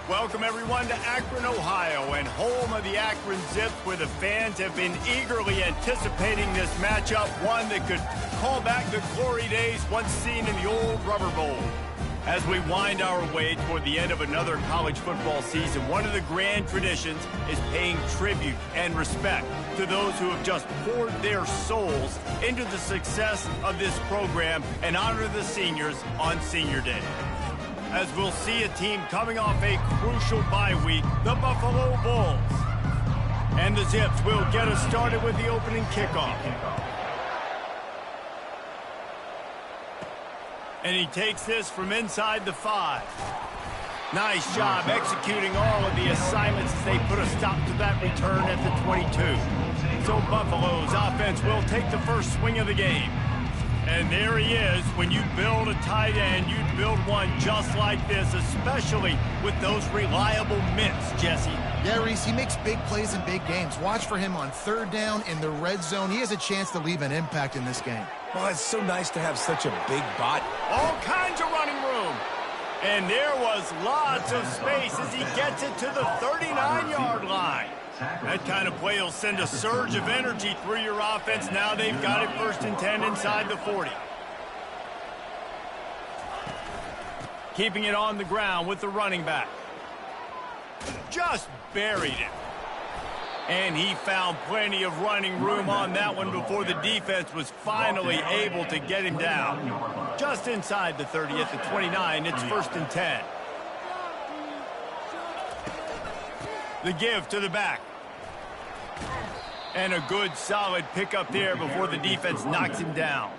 Welcome, everyone, to Akron, Ohio, and home of the Akron Zips, where the fans have been eagerly anticipating this matchup, one that could call back the glory days once seen in the old Rubber Bowl. As we wind our way toward the end of another college football season, one of the grand traditions is paying tribute and respect to those who have just poured their souls into the success of this program and honor the seniors on Senior Day. As we'll see a team coming off a crucial bye week, the Buffalo Bulls. And the Zips will get us started with the opening kickoff. And he takes this from inside the 5. Nice job executing all of the assignments as they put a stop to that return at the 22. So Buffalo's offense will take the first swing of the game. And there he is. When you build a tight end, you build one just like this, especially with those reliable mitts, Jesse. Yeah, Reese, he makes big plays in big games. Watch for him on third down in the red zone. He has a chance to leave an impact in this game. Well, it's so nice to have such a big body. All kinds of running room. And there was lots of space as he gets it to the 39-yard line. That kind of play will send a surge of energy through your offense. Now they've got it 1st and 10 inside the 40. Keeping it on the ground with the running back. Just buried it. And he found plenty of running room on that one before the defense was finally able to get him down. Just inside the 30 at the 29, it's 1st and 10. The give to the back. And a good solid pickup there before the defense knocks him down.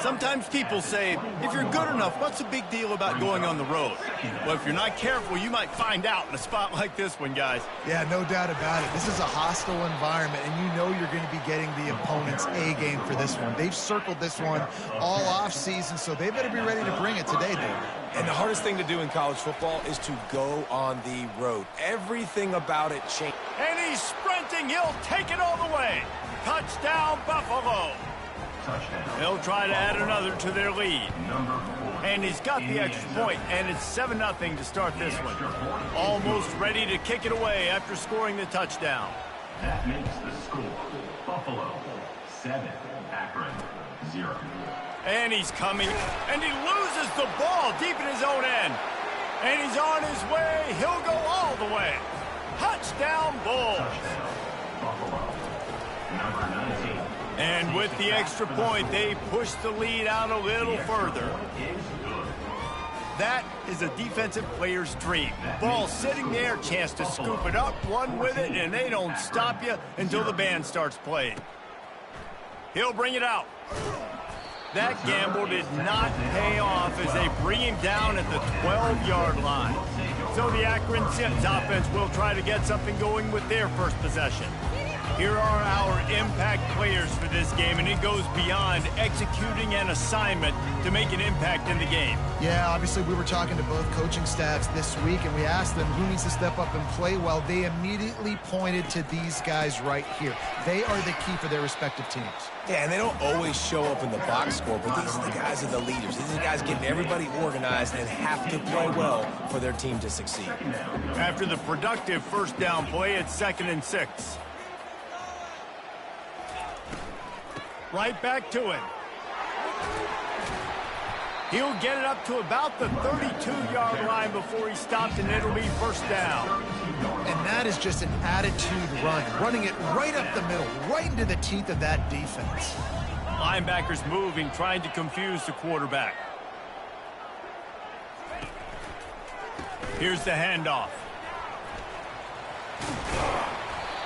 Sometimes people say, if you're good enough, what's the big deal about going on the road? Well, if you're not careful, you might find out in a spot like this one, guys. Yeah, no doubt about it. This is a hostile environment, and you know you're going to be getting the opponent's A-game for this one. They've circled this one all off-season, so they better be ready to bring it today, David. And the hardest thing to do in college football is to go on the road. Everything about it changed. And he's sprinting. He'll take it all the way. Touchdown, Buffalo. They'll try to add another to their lead. And he's got the extra point, and it's 7-0 to start this one. Almost ready to kick it away after scoring the touchdown. That makes the score Buffalo 7, Akron 0. And he's coming, and he loses the ball deep in his own end. And he's on his way. He'll go all the way. Touchdown, Bulls. Buffalo, number 19. And with the extra point, they push the lead out a little further. That is a defensive player's dream. Ball sitting there, chance to scoop it up, run with it, and they don't stop you until the band starts playing. He'll bring it out. That gamble did not pay off as they bring him down at the 12-yard line. So the Akron Zips offense will try to get something going with their first possession. Here are our impact players for this game, and it goes beyond executing an assignment to make an impact in the game. Yeah, obviously we were talking to both coaching staffs this week, and we asked them who needs to step up and play well. They immediately pointed to these guys right here. They are the key for their respective teams. Yeah, and they don't always show up in the box score, but these are the guys that are the leaders. These are the guys getting everybody organized and have to play well for their team to succeed. After the productive first down play, it's 2nd and 6. Right back to him. He'll get it up to about the 32-yard line before he stopped, and it'll be 1st down. And that is just an attitude run, running it right up the middle, right into the teeth of that defense. Linebackers moving, trying to confuse the quarterback. Here's the handoff.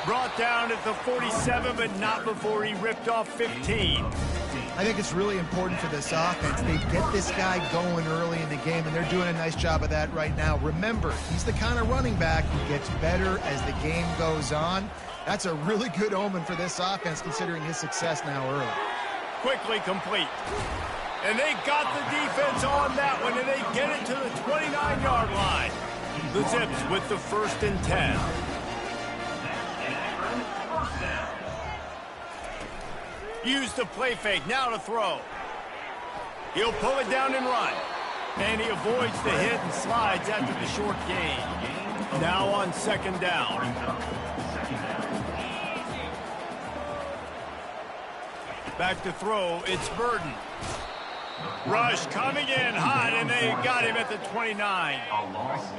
Brought down at the 47, but not before he ripped off 15. I think it's really important for this offense. They get this guy going early in the game, and they're doing a nice job of that right now. Remember, he's the kind of running back who gets better as the game goes on. That's a really good omen for this offense, considering his success now early. Quickly complete. And they got the defense on that one, and they get it to the 29-yard line. The Zips with the 1st and 10. Use the play fake, now to throw. He'll pull it down and run. And he avoids the hit and slides after the short gain. Now on second down. Back to throw, it's Burden. Rush coming in hot, and they got him at the 29.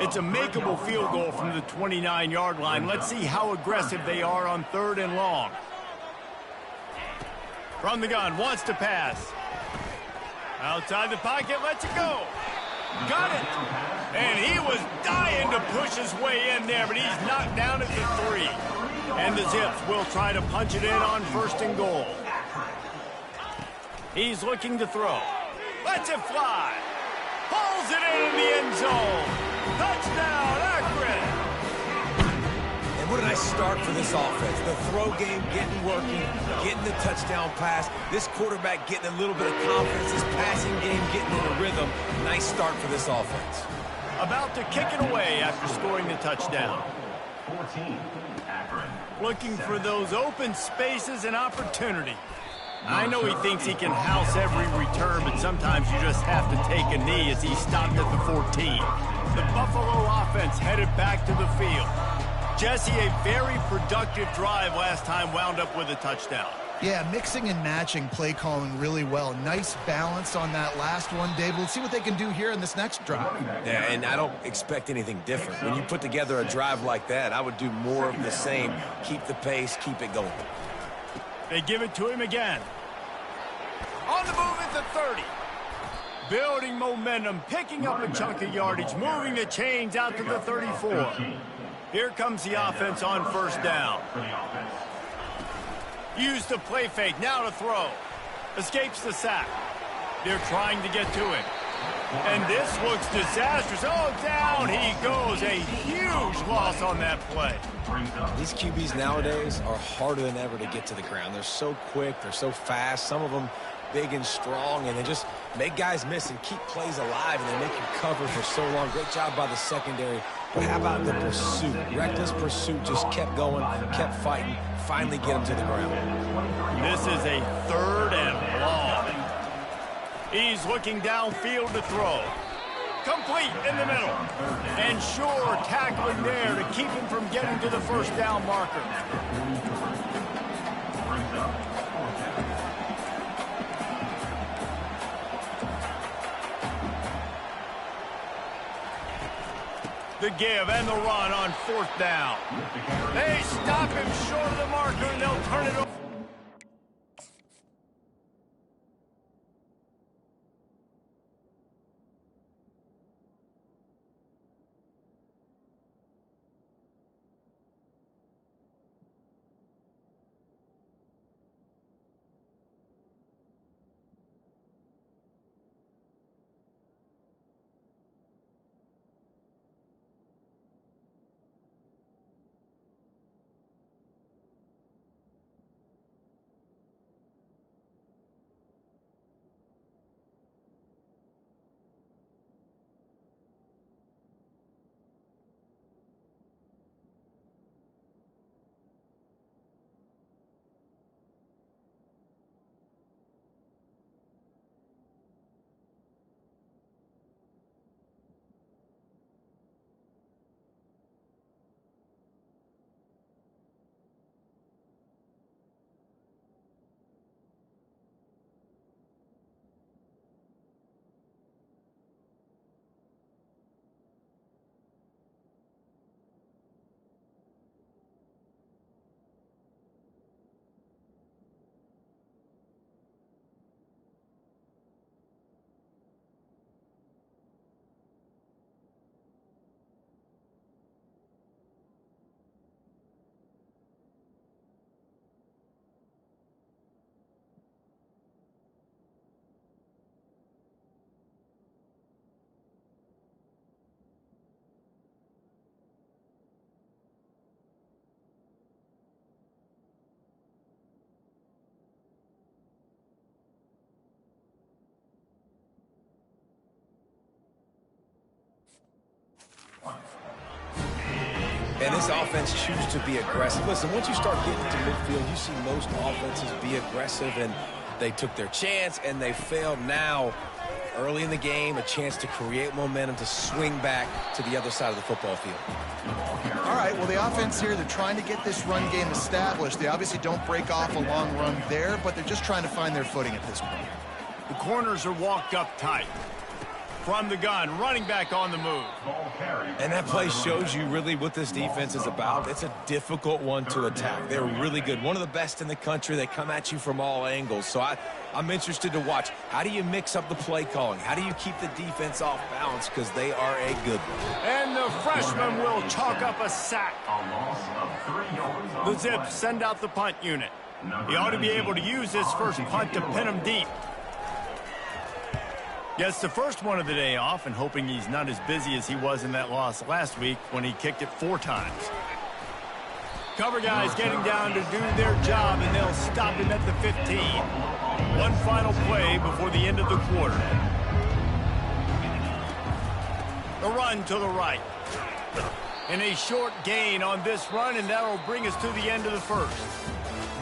It's a makeable field goal from the 29-yard line. Let's see how aggressive they are on 3rd and long. From the gun, wants to pass. Outside the pocket, lets it go. Got it. And he was dying to push his way in there, but he's knocked down at the 3. And the Zips will try to punch it in on 1st and goal. He's looking to throw. Lets it fly. Pulls it in the end zone. Touchdown, Akron. And what a nice start for this offense. The throw game working, getting the touchdown pass. This quarterback getting a little bit of confidence. This passing game getting in a rhythm. Nice start for this offense. About to kick it away after scoring the touchdown. 14, Akron. Looking for those open spaces and opportunity. I know he thinks he can house every return, but sometimes you just have to take a knee as he stopped at the 14. The Buffalo offense headed back to the field. Jesse, a very productive drive last time, wound up with a touchdown. Yeah, mixing and matching play calling really well. Nice balance on that last one, Dave. We'll see what they can do here in this next drive. Yeah, and I don't expect anything different. When you put together a drive like that, I would do more of the same. Keep the pace, keep it going. They give it to him again. On the move at the 30. Building momentum, picking up a chunk of yardage, moving the chains out to the 34. Here comes the offense on 1st down. Use the play fake, now to throw. Escapes the sack. They're trying to get to him. And this looks disastrous. Oh, down he goes. A huge loss on that play. These QBs nowadays are harder than ever to get to the ground. They're so quick, they're so fast. Some of them big and strong, and they just make guys miss and keep plays alive, and they make you cover for so long. Great job by the secondary. But how about the pursuit? Reckless pursuit, just kept going, kept fighting, finally get him to the ground. This is a 3rd and long. He's looking downfield to throw. Complete in the middle. And sure, tackling there to keep him from getting to the 1st down marker. The give and the run on 4th down. They stop him short of the marker, and they'll turn it over. And this offense chooses to be aggressive. Listen, once you start getting to midfield, you see most offenses be aggressive, and they took their chance, and they failed. Now, early in the game, a chance to create momentum to swing back to the other side of the football field. All right, well, the offense here, they're trying to get this run game established. They obviously don't break off a long run there, but they're just trying to find their footing at this point. The corners are walked up tight. From the gun, running back on the move. And that play shows you really what this defense is about. It's a difficult one to attack. They're really good. One of the best in the country. They come at you from all angles. So I'm interested to watch. How do you mix up the play calling? How do you keep the defense off balance? Because they are a good one. And the freshman will chalk up a sack. A loss of 3 yards on The Zips send out the punt unit. He ought to be able to use this first punt to pin him deep. Gets the first one of the day off and hoping he's not as busy as he was in that loss last week when he kicked it 4 times. Cover guys getting down to do their job, and they'll stop him at the 15. One final play before the end of the quarter. The run to the right. And a short gain on this run, and that'll bring us to the end of the first.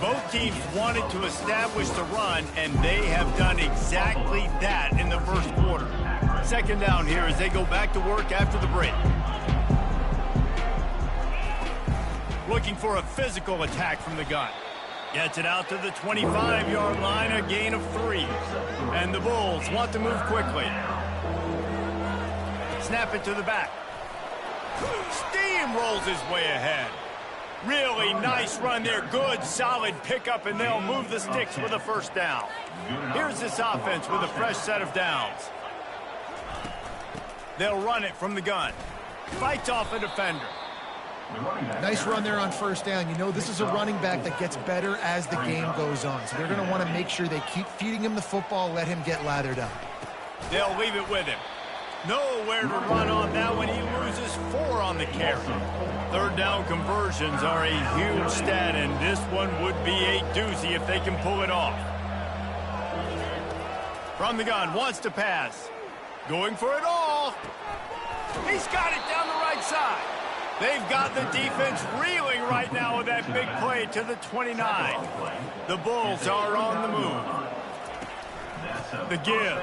Both teams wanted to establish the run, and they have done exactly that in the first quarter. Second down here as they go back to work after the break. Looking for a physical attack from the gun. Gets it out to the 25-yard line, a gain of 3. And the Bulls want to move quickly. Snap it to the back. Steamrolls his way ahead. Really nice run there. Good, solid pickup, and they'll move the sticks with a first down. Here's this offense with a fresh set of downs. They'll run it from the gun. Fights off a defender. Nice run there on first down. You know, this is a running back that gets better as the game goes on. So they're going to want to make sure they keep feeding him the football, let him get lathered up. They'll leave it with him. Nowhere to run on that one. He loses 4 on the carry. Third down conversions are a huge stat, and this one would be a doozy if they can pull it off. From the gun, wants to pass. Going for it all. He's got it down the right side. They've got the defense reeling right now with that big play to the 29. The Bulls are on the move. The give.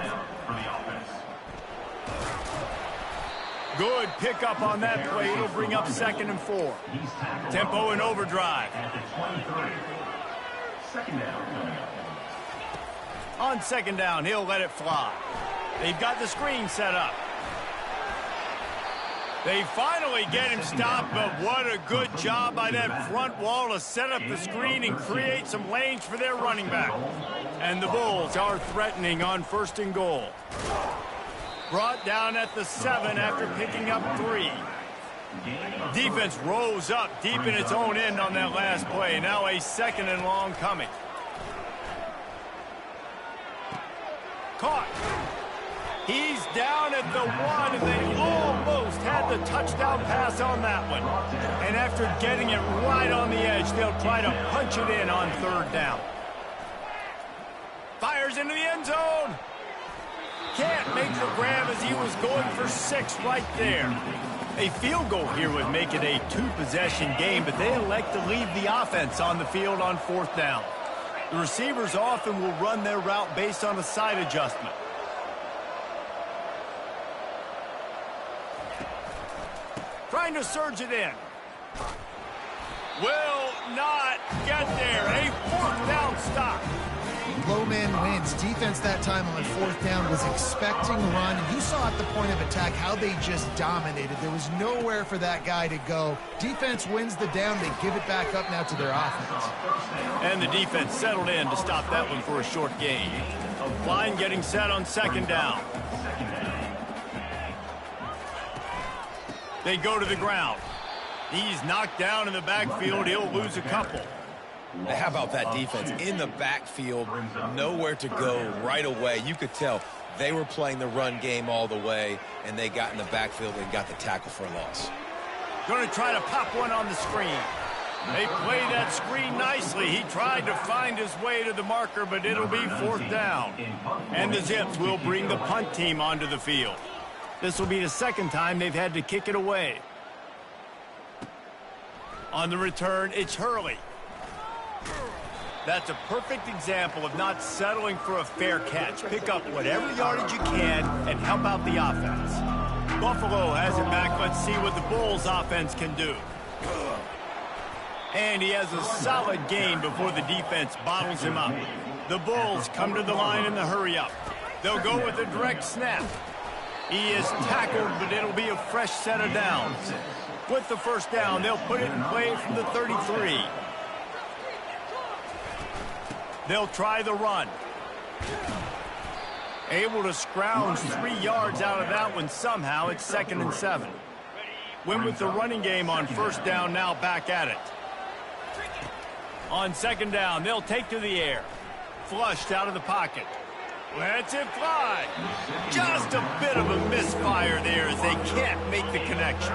Good pickup on that play. It'll bring up 2nd and 4. Tempo and overdrive. On 2nd down, he'll let it fly. They've got the screen set up. They finally get him stopped, but what a good job by that front wall to set up the screen and create some lanes for their running back. And the Bulls are threatening on 1st and goal. Brought down at the 7 after picking up 3. Defense rose up deep in its own end on that last play. Now a 2nd and long coming. Caught. He's down at the 1, and they almost had the touchdown pass on that one. And after getting it right on the edge, they'll try to punch it in on 3rd down. Fires into the end zone. Can't make the grab as he was going for 6 right there. A field goal here would make it a 2-possession game, but they elect to leave the offense on the field on 4th down. The receivers often will run their route based on a side adjustment. Trying to surge it in. Will not get there. A 4th down stop. Low man wins. Defense that time on 4th down was expecting run. And you saw at the point of attack how they just dominated. There was nowhere for that guy to go. Defense wins the down. They give it back up now to their offense. And the defense settled in to stop that one for a short gain. Line getting set on 2nd down. They go to the ground. He's knocked down in the backfield. He'll lose a couple. How about that defense in the backfield, nowhere to go right away. You could tell they were playing the run game all the way, and they got in the backfield and got the tackle for a loss. Going to try to pop one on the screen. They play that screen nicely. He tried to find his way to the marker, but it'll be 4th down. And the Zips will bring the punt team onto the field. This will be the 2nd time they've had to kick it away. On the return, it's Hurley. That's a perfect example of not settling for a fair catch. Pick up whatever yardage you can and help out the offense. Buffalo has it back. Let's see what the Bulls offense can do. And he has a solid gain before the defense bottles him up. The Bulls come to the line in the hurry-up. They'll go with a direct snap. He is tackled, but it'll be a fresh set of downs. With the first down, they'll put it in play from the 33. They'll try the run. Able to scrounge 3 yards out of that one somehow. It's 2nd and 7. Win with the running game on first down, now back at it. On 2nd down, they'll take to the air. Flushed out of the pocket. Lets it fly. Just a bit of a misfire there as they can't make the connection.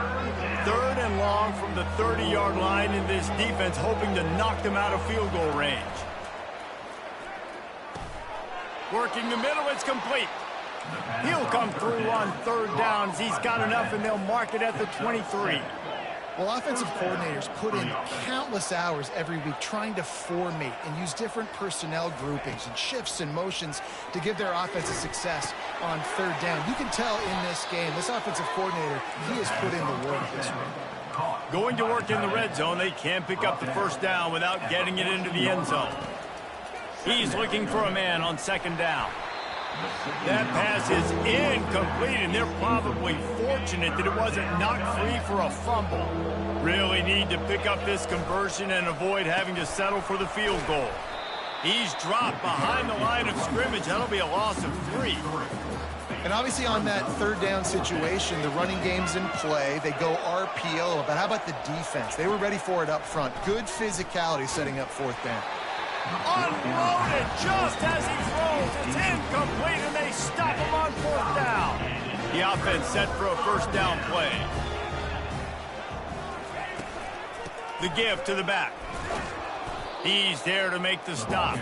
3rd and long from the 30-yard line, in this defense hoping to knock them out of field goal range. Working the middle, it's complete. He'll come through on 3rd down as he's got enough, and they'll mark it at the 23. Well, offensive coordinators put in countless hours every week trying to formate and use different personnel groupings and shifts and motions to give their offense a success on 3rd down. You can tell in this game, this offensive coordinator, he has put in the work this week. Going to work in the red zone, they can't pick up the first down without getting it into the end zone. He's looking for a man on 2nd down. That pass is incomplete, and they're probably fortunate that it wasn't knocked free for a fumble. Really need to pick up this conversion and avoid having to settle for the field goal. He's dropped behind the line of scrimmage. That'll be a loss of 3. And obviously on that 3rd down situation, the running game's in play. They go RPO, but how about the defense? They were ready for it up front. Good physicality setting up 4th down. Unloaded just as he throws. It's incomplete, and they stop him on 4th down. The offense set for a first down play. The give to the back. He's there to make the stop.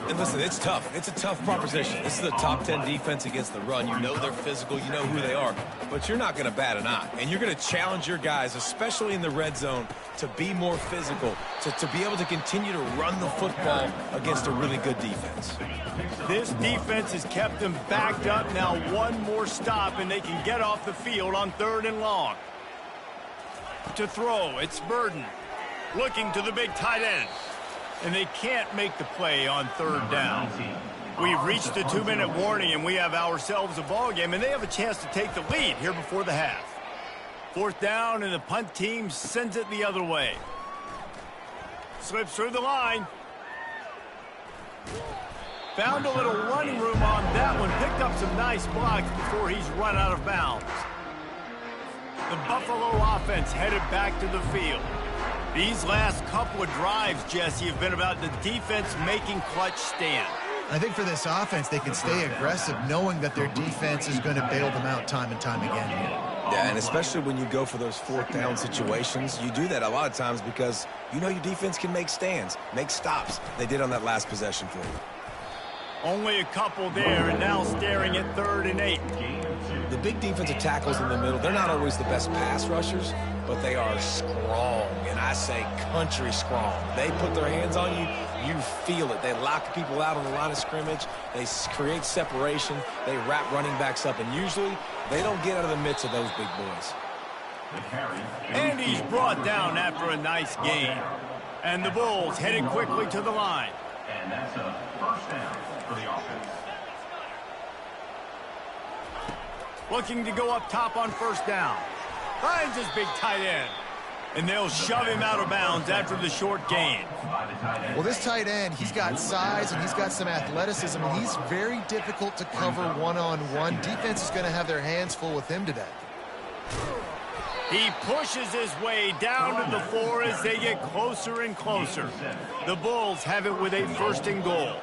And listen, it's tough. It's a tough proposition. This is a top 10 defense against the run. You know they're physical. You know who they are. But you're not going to bat an eye. And you're going to challenge your guys, especially in the red zone, to be more physical, to be able to continue to run the football against a really good defense. This defense has kept them backed up. Now one more stop, and they can get off the field on 3rd and long. To throw, it's Burden. Looking to the big tight end. And they can't make the play on 3rd down. We've reached a 2-minute warning, and we have ourselves a ball game, and they have a chance to take the lead here before the half. 4th down, and the punt team sends it the other way. Slips through the line. Found a little running room on that one. Picked up some nice blocks before he's run out of bounds. The Buffalo offense headed back to the field. These last couple of drives, Jesse, have been about the defense making clutch stand. I think for this offense, they can stay aggressive knowing that their defense is going to bail them out time and time again. Yeah, and especially when you go for those 4th down situations, you do that a lot of times because you know your defense can make stands, make stops. They did on that last possession for you. Only a couple there, and now staring at 3rd and 8. The big defensive tackles in the middle, they're not always the best pass rushers, but they are strong, and I say country strong. They put their hands on you, you feel it. They lock people out on the line of scrimmage. They create separation. They wrap running backs up, and usually they don't get out of the midst of those big boys. And he's brought down after a nice gain. And the Bulls headed quickly to the line. And that's a first down for the offense. Looking to go up top on 1st down. Finds his big tight end. And they'll shove him out of bounds after the short gain. Well, this tight end, he's got size and he's got some athleticism, and he's very difficult to cover one-on-one. Defense is going to have their hands full with him today. He pushes his way down to the floor as they get closer and closer. The Bulls have it with a 1st and goal.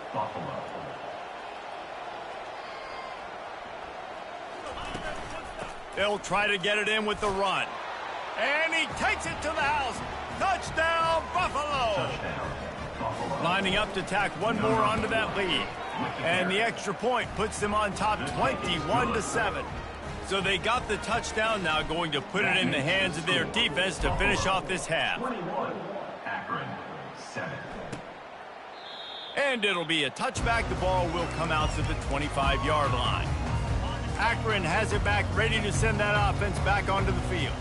They'll try to get it in with the run. And he takes it to the house. Touchdown, Buffalo! Lining up to tack one more onto that lead. And the extra point puts them on top 21-7. So they got the touchdown, now going to put it in the hands of their defense to finish off this half. 21, Akron, 7. And it'll be a touchback. The ball will come out to the 25-yard line. Akron has it back, ready to send that offense back onto the field.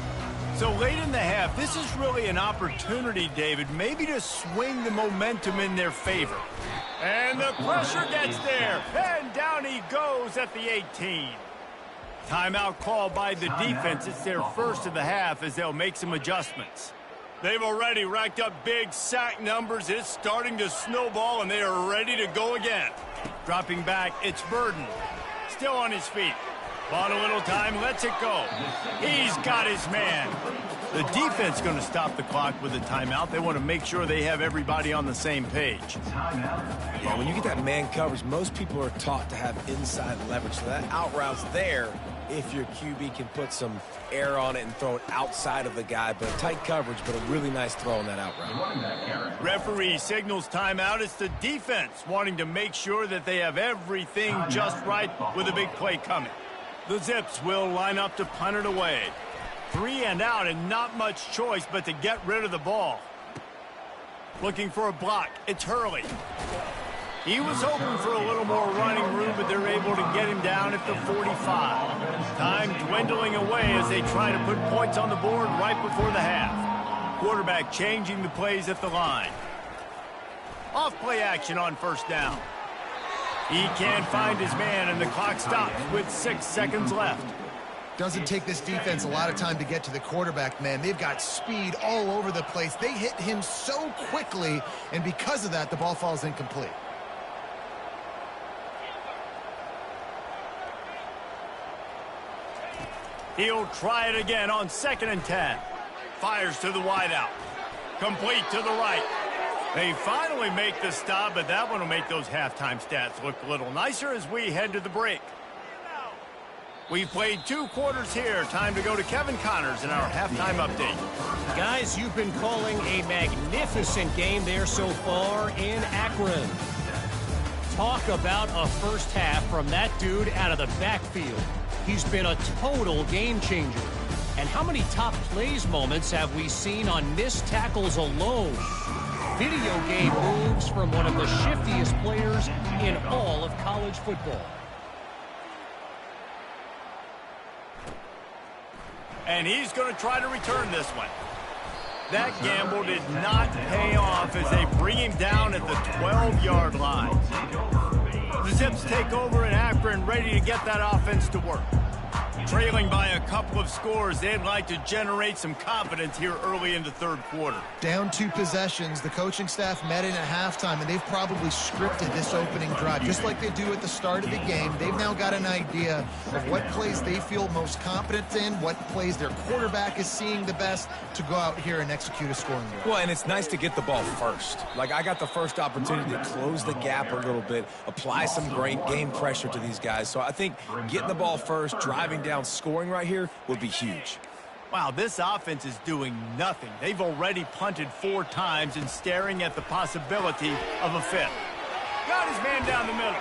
So late in the half, this is really an opportunity, David, maybe to swing the momentum in their favor. And the pressure gets there, and down he goes at the 18. Timeout called by the defense. It's their first of the half as they'll make some adjustments. They've already racked up big sack numbers. It's starting to snowball, and they are ready to go again. Dropping back, it's Burden. Still on his feet. Bought a little time, lets it go. He's got his man. The defense going to stop the clock with a timeout. They want to make sure they have everybody on the same page. Well, when you get that man coverage, most people are taught to have inside leverage. So that out route's there if your QB can put some air on it and throw it outside of the guy. But tight coverage, but a really nice throw on that out route. Referee signals timeout. It's the defense wanting to make sure that they have everything just right with a big play coming. The Zips will line up to punt it away. 3 and out, and not much choice but to get rid of the ball. Looking for a block. It's Hurley. He was hoping for a little more running room, but they're able to get him down at the 45. Time dwindling away as they try to put points on the board right before the half. Quarterback changing the plays at the line. Off play action on first down. He can't find his man, and the clock stops with 6 seconds left. Doesn't take this defense a lot of time to get to the quarterback, man. They've got speed all over the place. They hit him so quickly, and because of that, the ball falls incomplete. He'll try it again on 2nd and 10. Fires to the wideout. Complete to the right. They finally make the stop, but that one will make those halftime stats look a little nicer as we head to the break. We've played 2 quarters here. Time to go to Kevin Connors in our halftime update. Guys, you've been calling a magnificent game there so far in Akron. Talk about a first half from that dude out of the backfield. He's been a total game changer. And how many top plays moments have we seen on missed tackles alone? Video game moves from one of the shiftiest players in all of college football. And he's going to try to return this one. That gamble did not pay off as they bring him down at the 12-yard line. The Zips take over in Akron, ready to get that offense to work. Trailing by a couple of scores, they'd like to generate some confidence here early in the 3rd quarter. Down 2 possessions, the coaching staff met in at halftime, and they've probably scripted this opening drive. Just like they do at the start of the game, they've now got an idea of what plays they feel most confident in, what plays their quarterback is seeing the best to go out here and execute a scoring drive. Well, and it's nice to get the ball first. Like, I got the first opportunity to close the gap a little bit, apply some great game pressure to these guys. So I think getting the ball first, driving down, scoring right here would be huge. Wow, this offense is doing nothing. They've already punted 4 times and staring at the possibility of a 5th. Got his man down the middle.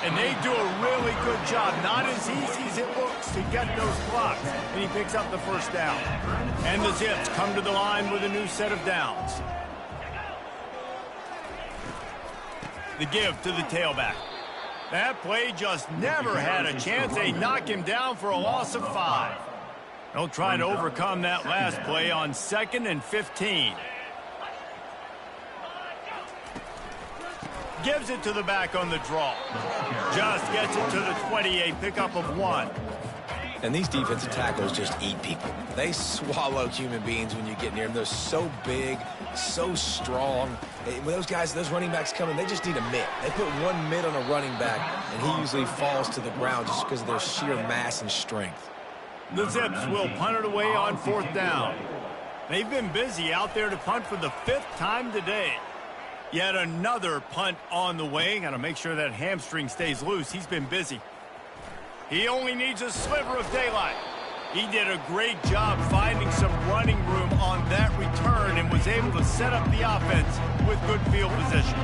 And they do a really good job. Not as easy as it looks to get those blocks. And he picks up the first down. And the Zips come to the line with a new set of downs. The give to the tailback. That play just never had a chance. They knock him down for a loss of 5. They'll try to overcome that last play on 2nd and 15. Gives it to the back on the draw. Just gets it to the 28, pickup of 1. And these defensive tackles just eat people. They swallow human beings when you get near them. They're so big, so strong. When those guys, those running backs come in, they just need a mitt. They put 1 mitt on a running back, and he usually falls to the ground just because of their sheer mass and strength. The Zips will punt it away on 4th down. They've been busy out there to punt for the 5th time today. Yet another punt on the way. Got to make sure that hamstring stays loose. He's been busy. He only needs a sliver of daylight. He did a great job finding some running room on that return and was able to set up the offense with good field position.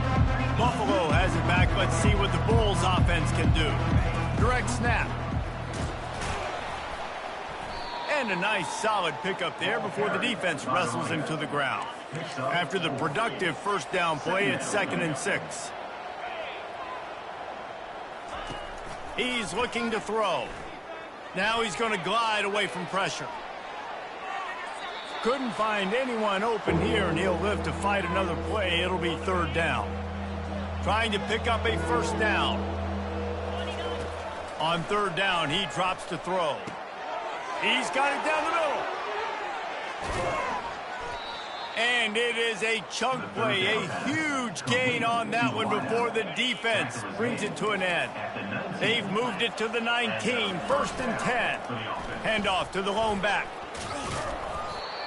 Buffalo has it back. Let's see what the Bulls offense can do. Direct snap. And a nice solid pickup there before the defense wrestles him to the ground. After the productive first down play, it's 2nd and 6. He's looking to throw. Now he's going to glide away from pressure. Couldn't find anyone open here, and he'll live to fight another play. It'll be third down. Trying to pick up a first down. On third down, he drops to throw. He's got it down the middle. And it is a chunk play, a huge gain on that one before the defense brings it to an end. They've moved it to the 19, 1st and 10. Handoff to the lone back.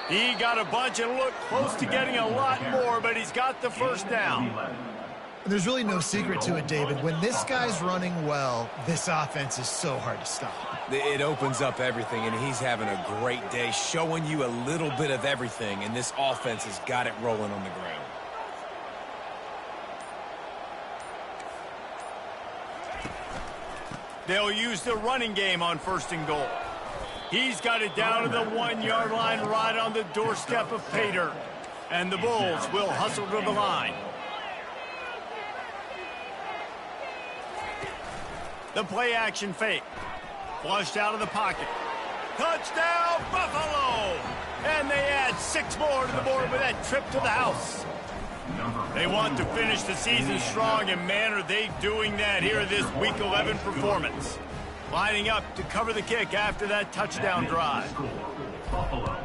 He got a bunch and looked close to getting a lot more, but he's got the first down. There's really no secret to it, David. When this guy's running well, this offense is so hard to stop. It opens up everything, and he's having a great day, showing you a little bit of everything, and this offense has got it rolling on the ground. They'll use the running game on 1st and goal. He's got it down to the 1-yard line right on the doorstep of Pater. And the Bulls will hustle to the line. The play action fake. Flushed out of the pocket. Touchdown, Buffalo! And they add 6 more to the board with that trip to the house. They want to finish the season strong, and man, are they doing that here this Week 11 performance. Lining up to cover the kick after that touchdown drive. Buffalo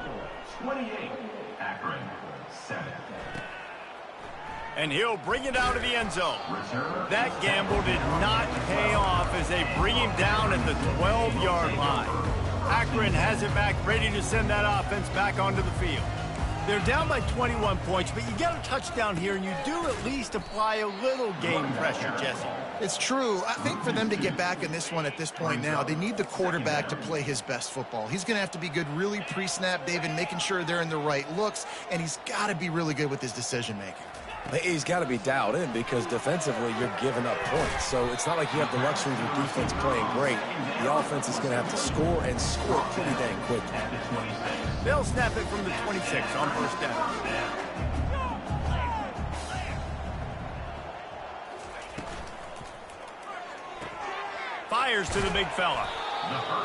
28, Akron 7. And he'll bring it out of the end zone. That gamble did not pay off as they bring him down at the 12-yard line. Akron has it back, ready to send that offense back onto the field. They're down by 21 points, but you get a touchdown here, and you do at least apply a little game pressure, Jesse. It's true. I think for them to get back in this one at this point now, they need the quarterback to play his best football. He's going to have to be good really pre-snap, David, making sure they're in the right looks, and he's got to be really good with his decision-making. He's got to be dialed in because defensively you're giving up points. So it's not like you have the luxury of your defense playing great. The offense is going to have to score and score pretty dang quickly. They'll snap it from the 26 on 1st down. Fires to the big fella.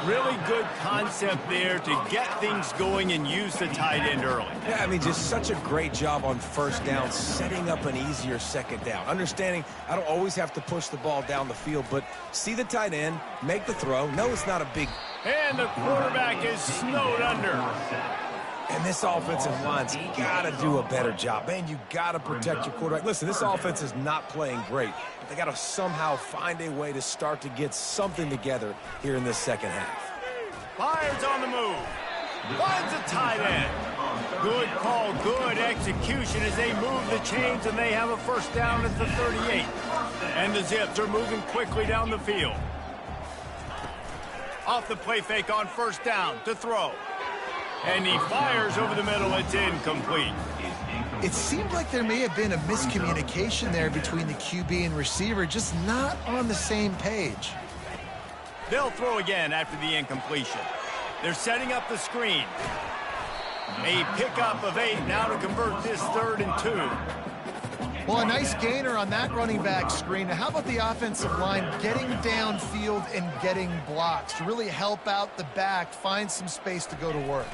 Really good concept there to get things going and use the tight end early. Yeah, I mean, just such a great job on 1st down, setting up an easier 2nd down. Understanding I don't always have to push the ball down the field, but see the tight end, make the throw. No, it's not a big... And the quarterback is snowed under. And this offensive line's got to do a better job. Man, you got to protect your quarterback. Listen, this offense is not playing great. They got to somehow find a way to start to get something together here in this 2nd half. Fires on the move. Finds a tight end. Good call, good execution as they move the chains, and they have a 1st down at the 38. And the Zips are moving quickly down the field. Off the play fake on 1st down to throw. And he fires over the middle. It's incomplete. It seemed like there may have been a miscommunication there between the QB and receiver, just not on the same page. They'll throw again after the incompletion. They're setting up the screen. A pickup of 8 now to convert this 3rd and 2. Well, a nice gainer on that running back screen. Now, how about the offensive line getting downfield and getting blocks to really help out the back, find some space to go to work?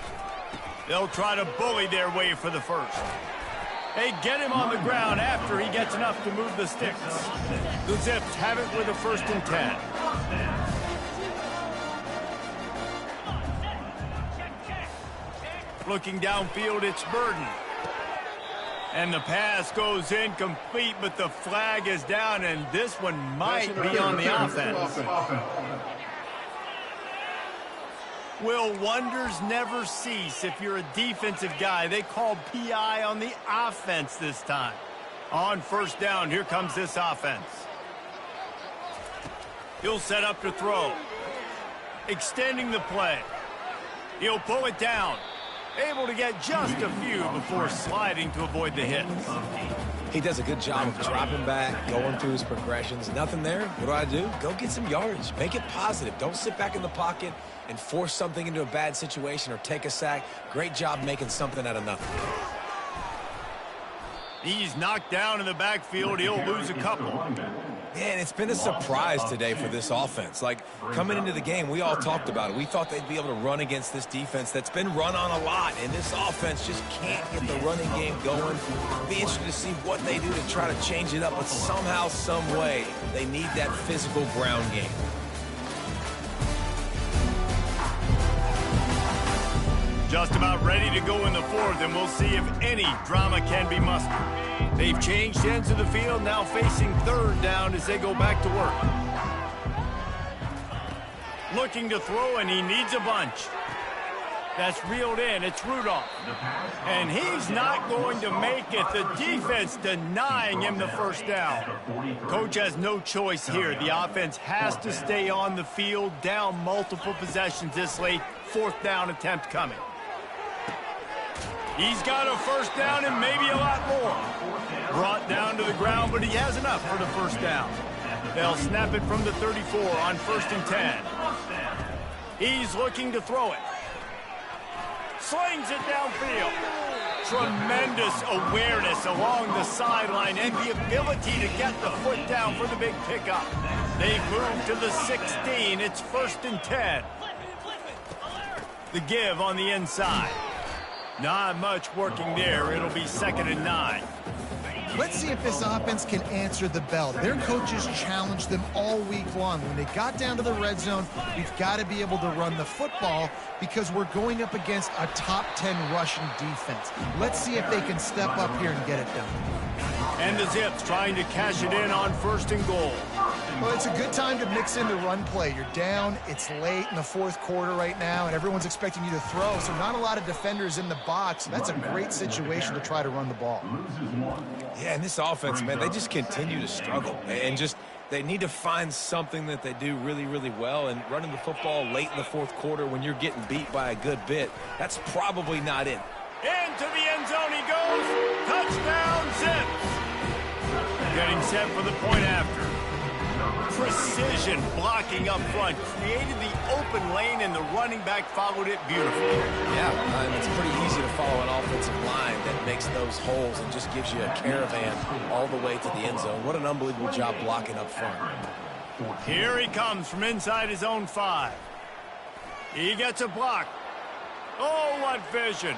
They'll try to bully their way for the 1st. They get him on the ground after he gets enough to move the sticks. The Zips have it with a 1st and 10. Looking downfield, it's Burden. And the pass goes incomplete, but the flag is down, and this one might be on the offense. Will wonders never cease if you're a defensive guy? They called PI on the offense this time. On 1st down, here comes this offense. He'll set up to throw. Extending the play. He'll pull it down. Able to get just a few before sliding to avoid the hits. He does a good job of dropping back, going through his progressions. Nothing there. What do? Go get some yardage. Make it positive. Don't sit back in the pocket and force something into a bad situation or take a sack. Great job making something out of nothing. He's knocked down in the backfield. He'll lose a couple. Man, it's been a surprise today for this offense. Like, coming into the game, we all talked about it. We thought they'd be able to run against this defense that's been run on a lot, and this offense just can't get the running game going. Be interested to see what they do to try to change it up, but somehow, some way, they need that physical ground game. Just about ready to go in the fourth, and we'll see if any drama can be mustered. They've changed ends of the field, now facing third down as they go back to work. Looking to throw, and he needs a bunch. That's reeled in. It's Rudolph. And he's not going to make it. The defense denying him the first down. Coach has no choice here. The offense has to stay on the field, down multiple possessions this late. Fourth down attempt coming. He's got a first down and maybe a lot more. Brought down to the ground, but he has enough for the first down. They'll snap it from the 34 on 1st and 10. He's looking to throw it. Slings it downfield. Tremendous awareness along the sideline and the ability to get the foot down for the big pickup. They've moved to the 16. It's 1st and 10. The give on the inside. Not much working there. It'll be 2nd and 9. Let's see if this offense can answer the bell. Their coaches challenged them all week long. When they got down to the red zone, we've got to be able to run the football because we're going up against a top 10 rushing defense. Let's see if they can step up here and get it done. And the Zips trying to cash it in on 1st and goal. Well, it's a good time to mix in the run play. You're down, it's late in the fourth quarter right now, and everyone's expecting you to throw, so not a lot of defenders in the box. So that's a great situation to try to run the ball. Yeah, and this offense, man, they just continue to struggle. And just, they need to find something that they do really, really well. And running the football late in the fourth quarter when you're getting beat by a good bit, that's probably not it. Into the end zone he goes. Touchdown, Zips. Getting set for the point after. Precision blocking up front. Created the open lane, and the running back followed it beautifully. Yeah, and it's pretty easy to follow an offensive line that makes those holes and just gives you a caravan all the way to the end zone. What an unbelievable job blocking up front. Here he comes from inside his own 5. He gets a block. Oh, what vision.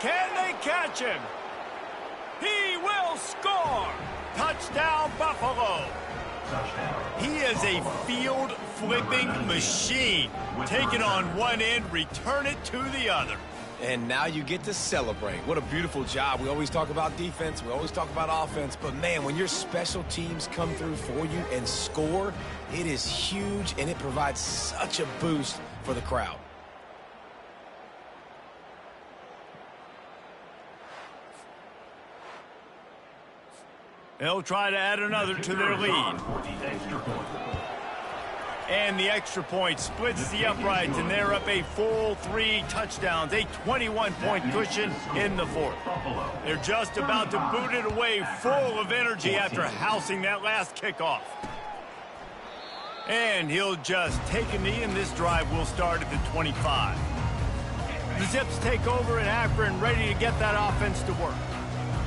Can they catch him? He will score. Touchdown, Buffalo. He is a field-flipping machine. Take it on one end, return it to the other. And now you get to celebrate. What a beautiful job. We always talk about defense. We always talk about offense. But, man, when your special teams come through for you and score, it is huge, and it provides such a boost for the crowd. They'll try to add another to their lead. And the extra point splits the uprights, and they're up a full 3 touchdowns, a 21-point cushion in the fourth. They're just about to boot it away full of energy after housing that last kickoff. And he'll just take a knee, and this drive will start at the 25. The Zips take over in Akron, ready to get that offense to work.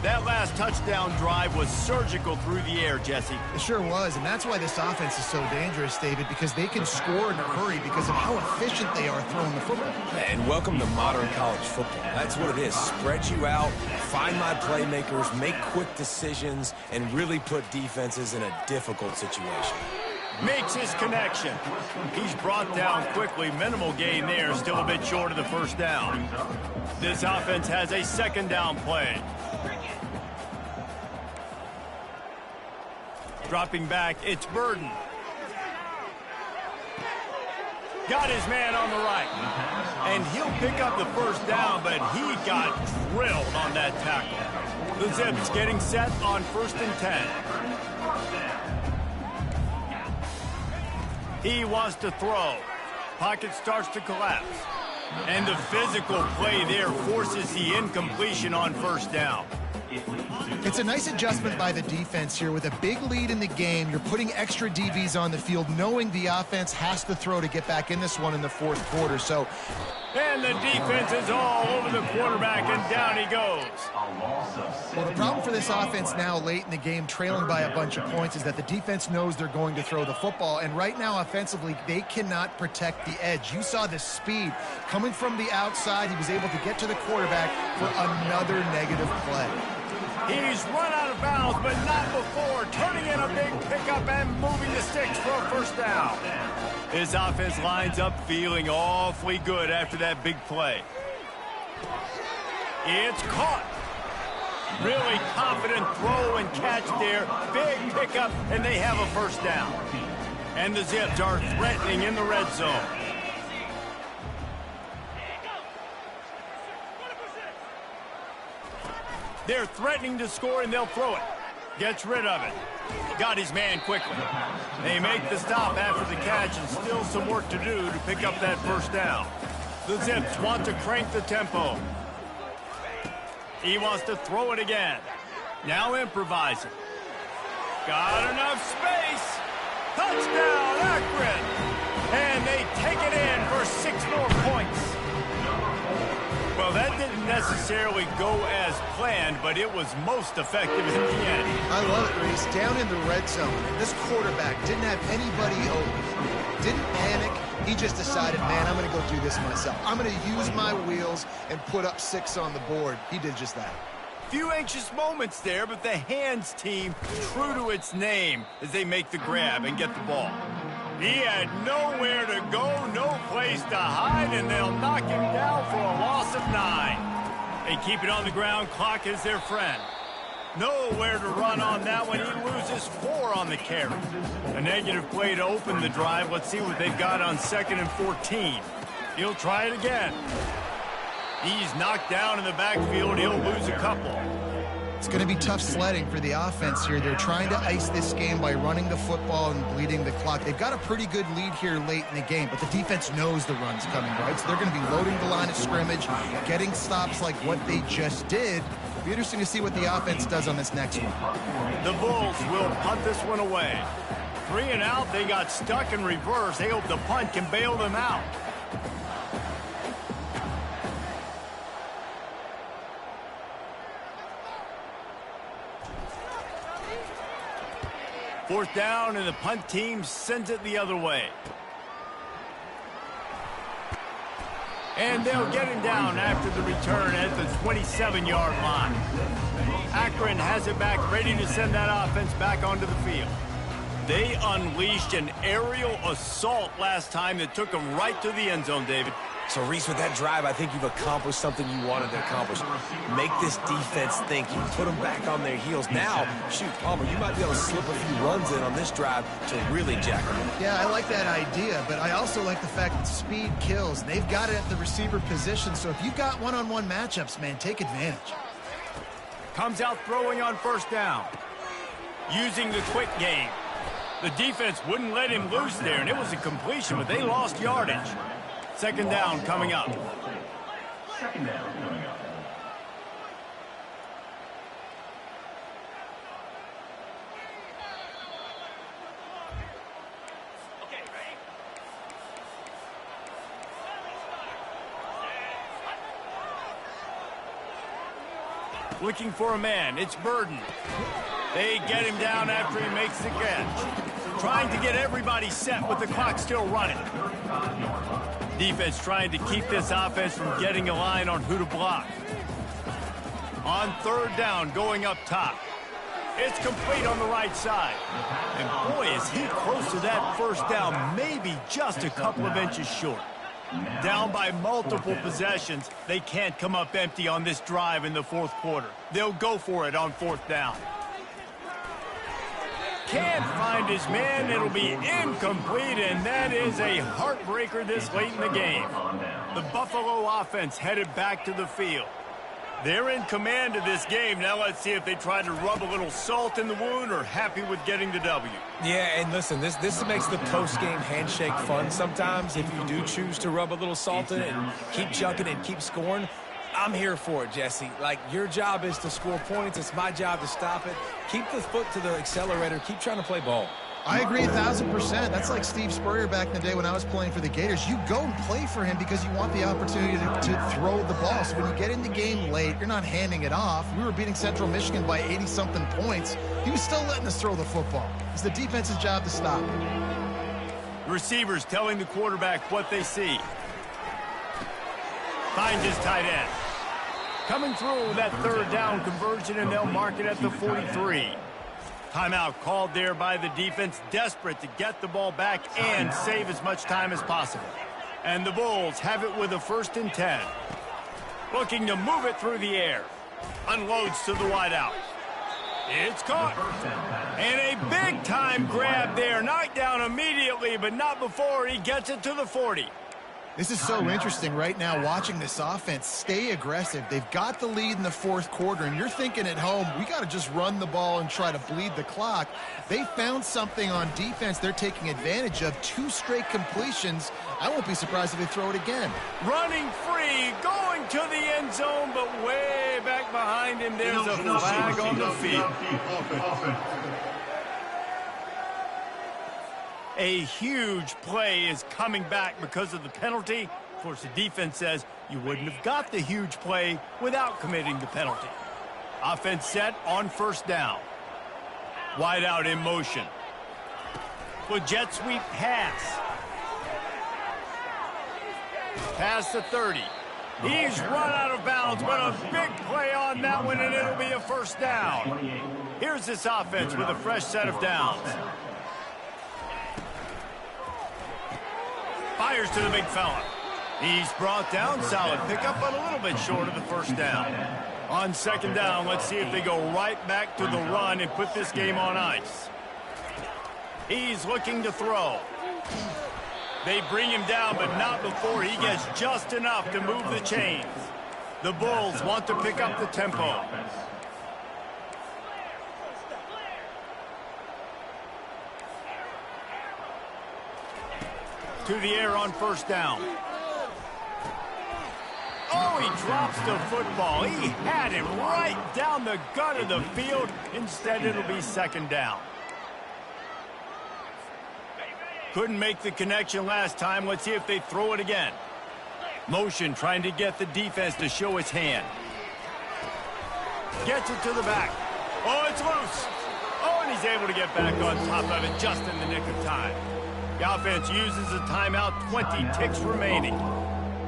That last touchdown drive was surgical through the air, Jesse. It sure was, and that's why this offense is so dangerous, David, because they can score in a hurry because of how efficient they are throwing the football. And welcome to modern college football. That's what it is. Spread you out, find my playmakers, make quick decisions, and really put defenses in a difficult situation. Makes his connection. He's brought down quickly. Minimal gain there, still a bit short of the first down. This offense has a 2nd down play. Dropping back, it's Burden. Got his man on the right. And he'll pick up the first down, but he got drilled on that tackle. The Zips getting set on 1st and 10. He wants to throw. Pocket starts to collapse. And the physical play there forces the incompletion on 1st down. It's a nice adjustment by the defense here. With a big lead in the game, you're putting extra DBs on the field, knowing the offense has to throw to get back in this one in the fourth quarter. So, and the defense is all over the quarterback, and down he goes. well, the problem for this offense now late in the game, trailing by a bunch of points, is that the defense knows they're going to throw the football. And right now, offensively, they cannot protect the edge. You saw the speed coming from the outside. He was able to get to the quarterback for another negative play. He's run out of bounds, but not before turning in a big pickup and moving the sticks for a first down. His offense lines up feeling awfully good after that big play. It's caught. Really confident throw and catch there. Big pickup, and they have a first down. And the Zips are threatening in the red zone. They're threatening to score, and they'll throw it. Gets rid of it. Got his man quickly. They make the stop after the catch, and still some work to do to pick up that first down. The Zips want to crank the tempo. He wants to throw it again. Now improvising. Got enough space. Touchdown, Akron. And they take it in for 6 more points. Well, that didn't necessarily go as planned, but it was most effective in the end. I love it, Reese. Down in the red zone, this quarterback didn't have anybody open. Didn't panic. He just decided, man, I'm going to go do this myself. I'm going to use my wheels and put up 6 on the board. He did just that. Few anxious moments there, but the hands team true to its name as they make the grab and get the ball. He had nowhere to go, no place to hide, and they'll knock him down for a loss of 9. They keep it on the ground. Clock is their friend. Nowhere to run on that one. He loses 4 on the carry. A negative play to open the drive. Let's see what they've got on 2nd and 14. He'll try it again. He's knocked down in the backfield. He'll lose a couple. It's going to be tough sledding for the offense here. They're trying to ice this game by running the football and bleeding the clock. They've got a pretty good lead here late in the game, but the defense knows the run's coming, right? So they're going to be loading the line of scrimmage, getting stops like what they just did. It'll be interesting to see what the offense does on this next one. The Bulls will punt this one away. 3 and out, they got stuck in reverse. They hope the punt can bail them out. Fourth down, and the punt team sends it the other way. And they'll get him down after the return at the 27-yard line. Akron has it back, ready to send that offense back onto the field. They unleashed an aerial assault last time that took them right to the end zone, David. So, Reese, with that drive, I think you've accomplished something you wanted to accomplish. Make this defense think. You put them back on their heels. Now, shoot, Palmer, you might be able to slip a few runs in on this drive to really jack them up. Yeah, I like that idea, but I also like the fact that speed kills. They've got it at the receiver position, so if you've got one-on-one matchups, man, take advantage. Comes out throwing on first down. Using the quick game. The defense wouldn't let him loose there, and it was a completion, but they lost yardage. 2nd down coming up. 2nd down coming up. Looking for a man. It's Burden. They get him down after he makes the catch. Trying to get everybody set with the clock still running. Defense trying to keep this offense from getting a line on who to block. On 3rd down, going up top. It's complete on the right side. And boy, is he close to that first down, maybe just a couple of inches short. Down by multiple possessions, they can't come up empty on this drive in the 4th quarter. They'll go for it on 4th down. Can't find his man. It'll be incomplete, and that is a heartbreaker this late in the game. The Buffalo offense headed back to the field. They're in command of this game. Now let's see if they try to rub a little salt in the wound or happy with getting the W. Yeah, and listen, this makes the post-game handshake fun sometimes if you do choose to rub a little salt in it and keep chucking and keep scoring. I'm here for it, Jesse. Like, your job is to score points. It's my job to stop it. Keep the foot to the accelerator. Keep trying to play ball. I agree 1,000%. That's like Steve Spurrier back in the day when I was playing for the Gators. You go and play for him because you want the opportunity to throw the ball. So when you get in the game late, you're not handing it off. We were beating Central Michigan by 80-something points. He was still letting us throw the football. It's the defense's job to stop it. Receivers telling the quarterback what they see. Finds his tight end. Coming through with that third down conversion, and they'll mark it at the 43. Timeout called there by the defense, desperate to get the ball back and save as much time as possible. And the Bulls have it with a 1st and 10. Looking to move it through the air. Unloads to the wideout. It's caught. And a big-time grab there. Knocked down immediately, but not before he gets it to the 40. This is so interesting right now, watching this offense stay aggressive. They've got the lead in the 4th quarter, and you're thinking at home, we got to just run the ball and try to bleed the clock. They found something on defense they're taking advantage of. 2 straight completions. I won't be surprised if they throw it again. Running free, going to the end zone, but way back behind him, there's a flag on the field. A huge play is coming back because of the penalty. Of course, the defense says you wouldn't have got the huge play without committing the penalty. Offense set on 1st down. Wide out in motion. With jet sweep pass. Past the 30. He's run out of bounds, but a big play on that one, and it'll be a 1st down. Here's this offense with a fresh set of downs. Fires to the big fella. He's brought down. Solid pickup, but a little bit short of the 1st down. On 2nd down, let's see if they go right back to the run and put this game on ice. He's looking to throw. They bring him down, but not before he gets just enough to move the chains. The Bulls want to pick up the tempo. To the air on 1st down. Oh, he drops the football. He had it right down the gut of the field. Instead, it'll be 2nd down. Couldn't make the connection last time. Let's see if they throw it again. Motion trying to get the defense to show its hand. Gets it to the back. Oh, it's loose. Oh, and he's able to get back on top of it just in the nick of time. The offense uses a timeout, 20 ticks remaining.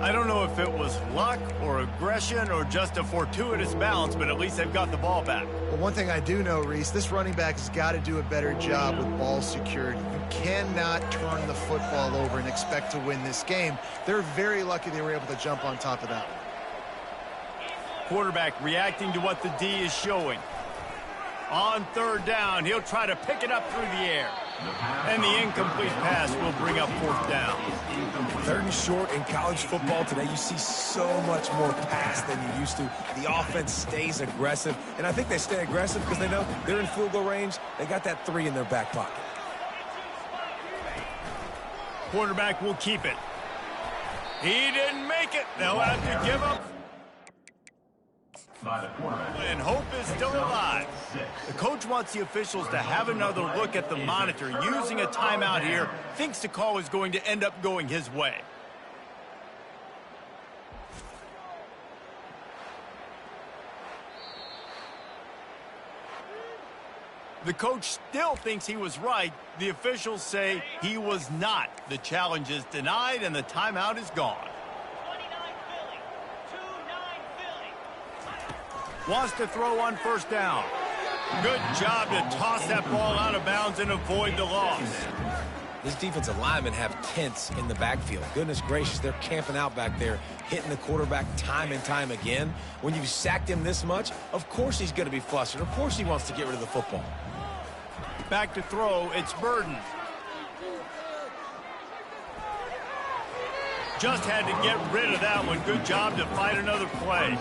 I don't know if it was luck or aggression or just a fortuitous bounce, but at least they've got the ball back. Well, one thing I do know, Reese, this running back has got to do a better job with ball security. You cannot turn the football over and expect to win this game. They're very lucky they were able to jump on top of that one. Quarterback reacting to what the D is showing. On 3rd down, he'll try to pick it up through the air. And the incomplete pass will bring up 4th down. 3rd and short in college football today. You see so much more pass than you used to. The offense stays aggressive. And I think they stay aggressive because they know they're in field goal range. They got that 3 in their back pocket. Quarterback will keep it. He didn't make it. They'll have to give up. And hope is still alive. The coach wants the officials to have another look at the monitor. Using a timeout here, thinks the call is going to end up going his way. The coach still thinks he was right. The officials say he was not. The challenge is denied and the timeout is gone. Wants to throw on 1st down. Good job to toss that ball out of bounds and avoid the loss. This defensive linemen have tents in the backfield. Goodness gracious, they're camping out back there, hitting the quarterback time and time again. When you've sacked him this much, of course he's going to be flustered. Of course he wants to get rid of the football. Back to throw, it's Burden. Just had to get rid of that one. Good job to fight another play.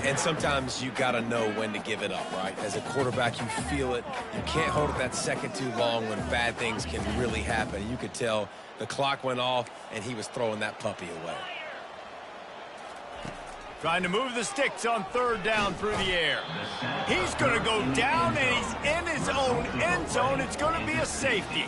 And sometimes you got to know when to give it up, right? As a quarterback, you feel it. You can't hold it that second too long when bad things can really happen. You could tell the clock went off, and he was throwing that puppy away. Trying to move the sticks on third down through the air. He's going to go down, and he's in his own end zone. It's going to be a safety.